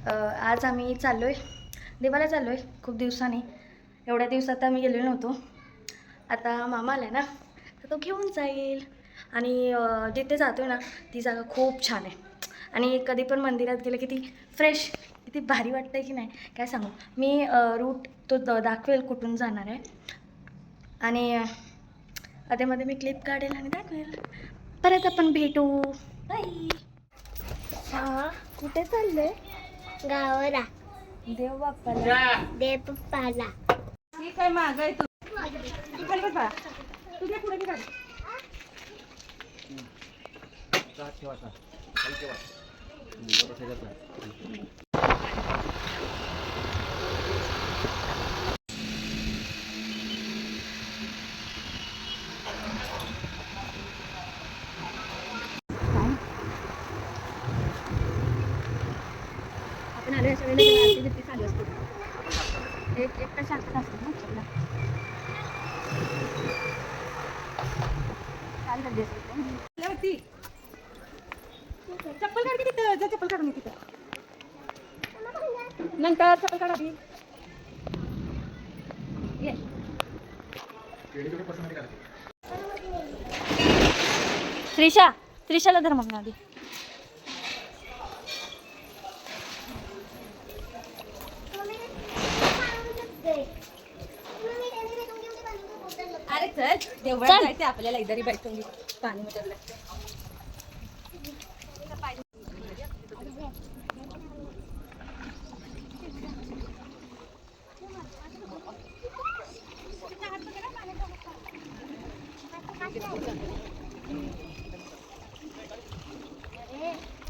आज आम्ही चाललो आहे देवाला, चाललो आहे खूप दिवसांनी. एवढ्या दिवसात आम्ही गेलेलो नव्हतो. आता मामा आला आहे ना, तर तो घेऊन जाईल. आणि जिथे जातो आहे ना ती जागा खूप छान आहे. आणि कधी पण मंदिरात गेलं की ती फ्रेश, किती भारी वाटतं आहे की नाही, काय सांगू मी. रूट तो दाखवेल कुठून जाणार आहे. आणि आधीमध्ये मी क्लिप काढेल आणि दाखवेल. परत आपण भेटू. बाय. हां, कुठे चालले? गावाला. देव बाप्पाला. देव पप्पाला. ठीक आहे, मागाय तू खाली बस बाळा. तुझ्या पुढे मी काढ. आपण आलो अशा वेळेला आरती बिरती चालू असते. एक तास शांतता असते ना आपल्याला. छान गर्दी असते. चप्पल काढ की तिथं, जा चप्पल काढून तिथं. नंतर चप्पल काढ आधी. ये. त्रिशाला धर मग आधी. अरे चल, देवळात जायचं आपल्याला. इधरही बैठून घेऊ पाणी मध्ये.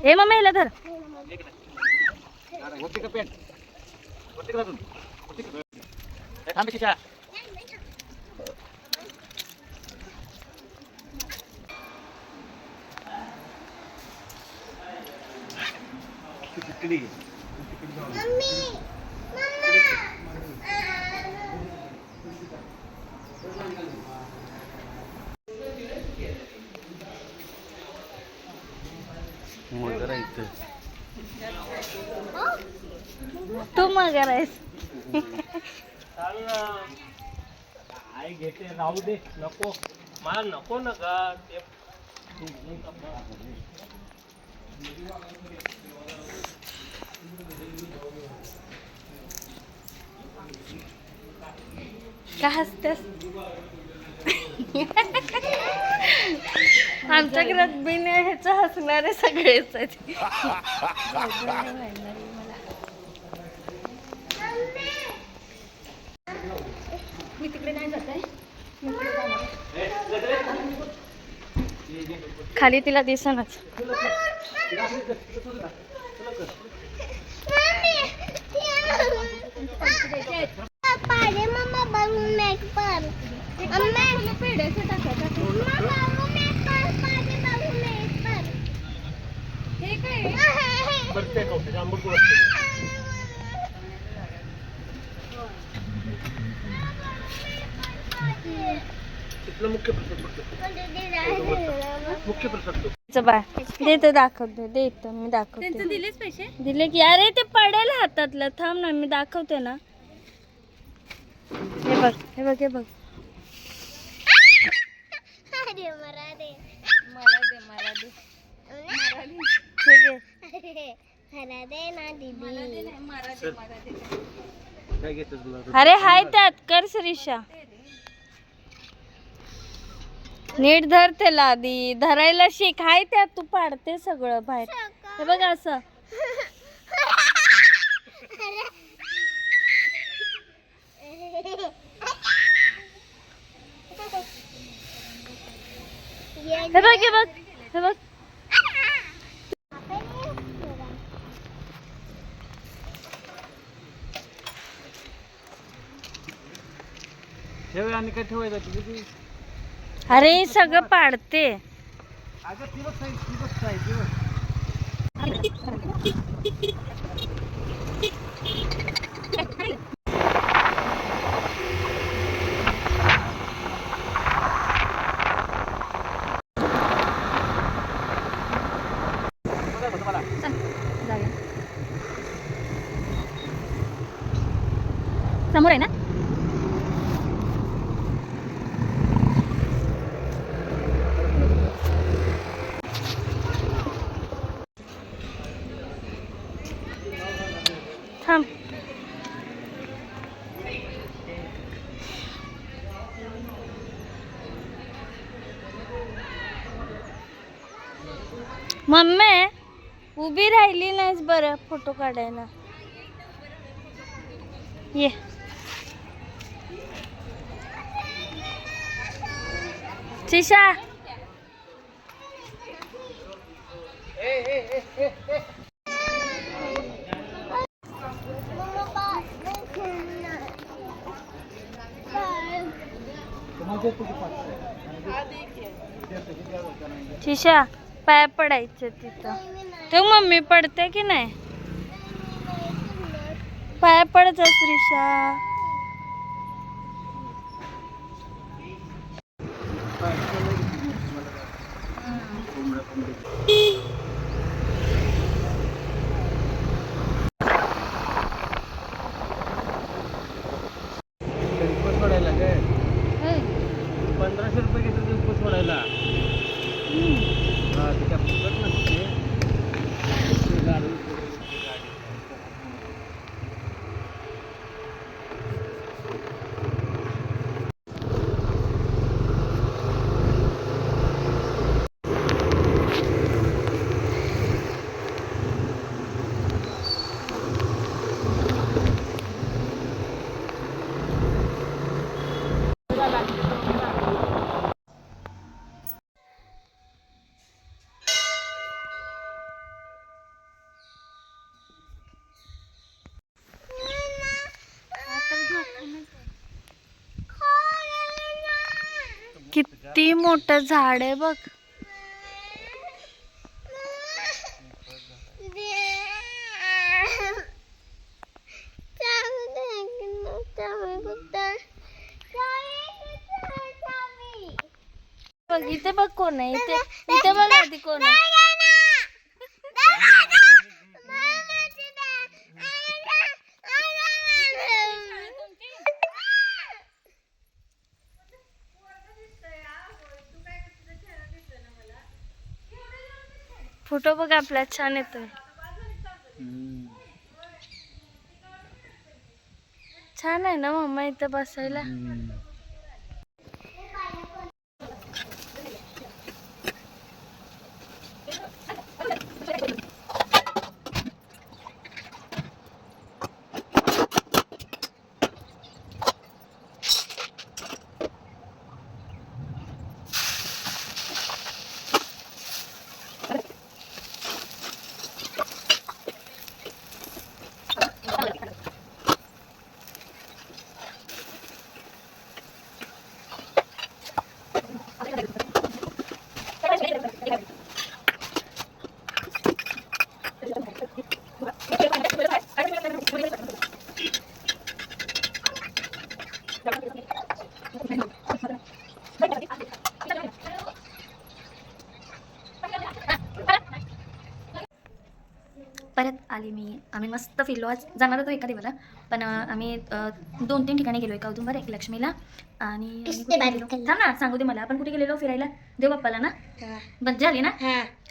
ए मम्मी याला धर. तू मगर आहेस. आई घेते, राहू दे, नको मला, नको ना ग ते. का हसतेस? आमच्या घरात बिने ह्याचं हसणारे सगळेच आहेत. मी तिकडे नाही जात आहे. खाली तिला दिसनच. पाडे मम्मा बघून एक पर. अम्मा पेड्याचं टाकायचं. मम्मा बघून एक पर, पाडे बघून एक पर. हे काय? बरते कौते जांभूळ कोण तिथलं मुख्य प्रसाद मुख्य प्रसाद बाय देतो, दाखवते, देतो मी, दाखवते. दिलेच पैसे दिले की. अरे ते पडेल हातातलं, थांब ना मी दाखवते ना. हे बघ, हे बघ, हे बघ. अरे मरा दे. हे घे. मरा दे ना दीदी. काय घेतोस तुला? अरे हाय त्यात, कर श्रीषा. नीट धर त्याला आधी, धरायला शिक. हाय त्यात, तू पाडते सगळं बाहेर. हे बघ असं. हे बघ, हे बघ, हे बघ. ठेव आणि काय ठेवायचं तुझी. अरे सगळं पाडते. अगं दिवस आहे दिवस. समोर आहे ना. थांब. मम्मी उभी राहिली नाहीस बरं फोटो काढायला. ये. शिशा शिशा पाया पडायचं तिथं. ते मम्मी पडते की नाही. पाया पडत श्रीशा. सोडायला काय 1500 रुपये घेतो ते सोडायला. हा ते काय फुकट नसते. किती मोठं झाड आहे बघ. बघ इथे बघ कोण आहे. इथे इथे बघ आधी कोण आहे. फोटो बघ आपला छान येतोय. छान आहे ना मम्मा इथं बसायला. परत आली मी. आम्ही मस्त फिरलो. आज जाणार होतो एका देवाला पण आम्ही 2-3 ठिकाणी गेलो. एका औदुंबर एक लक्ष्मीला आणि थांब ना सांगू दे मला. आपण कुठे गेलेलो फिरायला. देव बाप्पाला ना. मज्जा आली ना.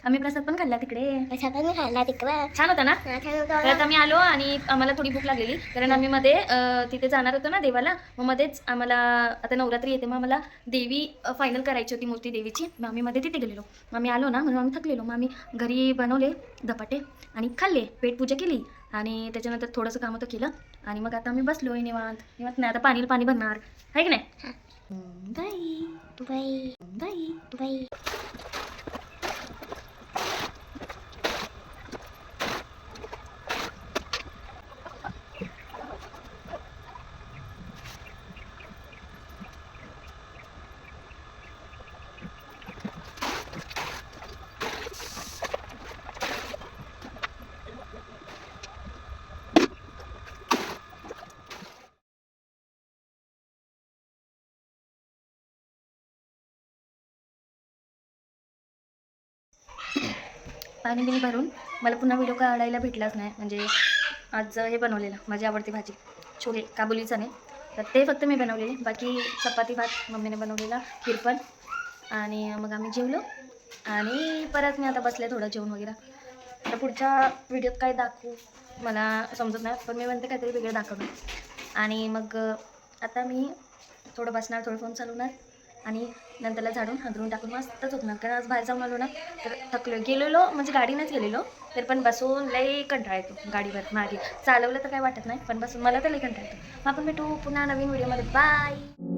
आम्ही प्रसाद पण खाल्ला तिकडे. छान होता ना. परत आम्ही आलो आणि आम्हाला थोडी भूक लागलेली कारण आम्ही मध्ये तिथे जाणार होतो ना देवाला. मग मध्येच आम्हाला आता नवरात्री येते मग आम्हाला देवी फायनल करायची होती मूर्ती देवीची. मग आम्ही मध्ये तिथे गेलेलो. मग आम्ही आलो ना म्हणून आम्ही थकलेलो. मग आम्ही घरी बनवले धपाटे आणि खाल्ले. पेटपूजा केली आणि त्याच्यानंतर थोडंसं काम होतं केलं आणि मग आता आम्ही बसलोय निवांत. निवांत नाही आता पाणी भरणार आहे की नाही. बाई बाई बाई बाई. पाणी बिणी भरून मला पुन्हा व्हिडिओ काढायला भेटलाच नाही. म्हणजे आज हे बनवलेलं माझी आवडती भाजी छोले काबुली चणे तर ते फक्त मी बनवलेले, बाकी चपाती भात मम्मीने बनवलेला, खीर पण. आणि मग आम्ही जेवलो आणि परत मी आता बसले थोडं जेवण वगैरे. तर पुढच्या व्हिडिओत काय दाखवू मला समजत नाही, पण मी म्हणते काहीतरी वेगळं दाखवणार. आणि मग आता मी थोडं बसणार, थोडं फोन चालवणार आणि नंतरला झाडून हादरून टाकून मस्त झोपणार. कारण आज बाहेर जाऊन आलो ना तर गेलेलो म्हणजे गाडीनेच गेलेलो, तर पण बसून लई कंटाळा येतो गाडीवर. मागे चालवलं तर काय वाटत नाही, पण बसून मला तर लई कंटाळा येतो. मग आपण भेटू पुन्हा नवीन व्हिडिओमध्ये. बाय.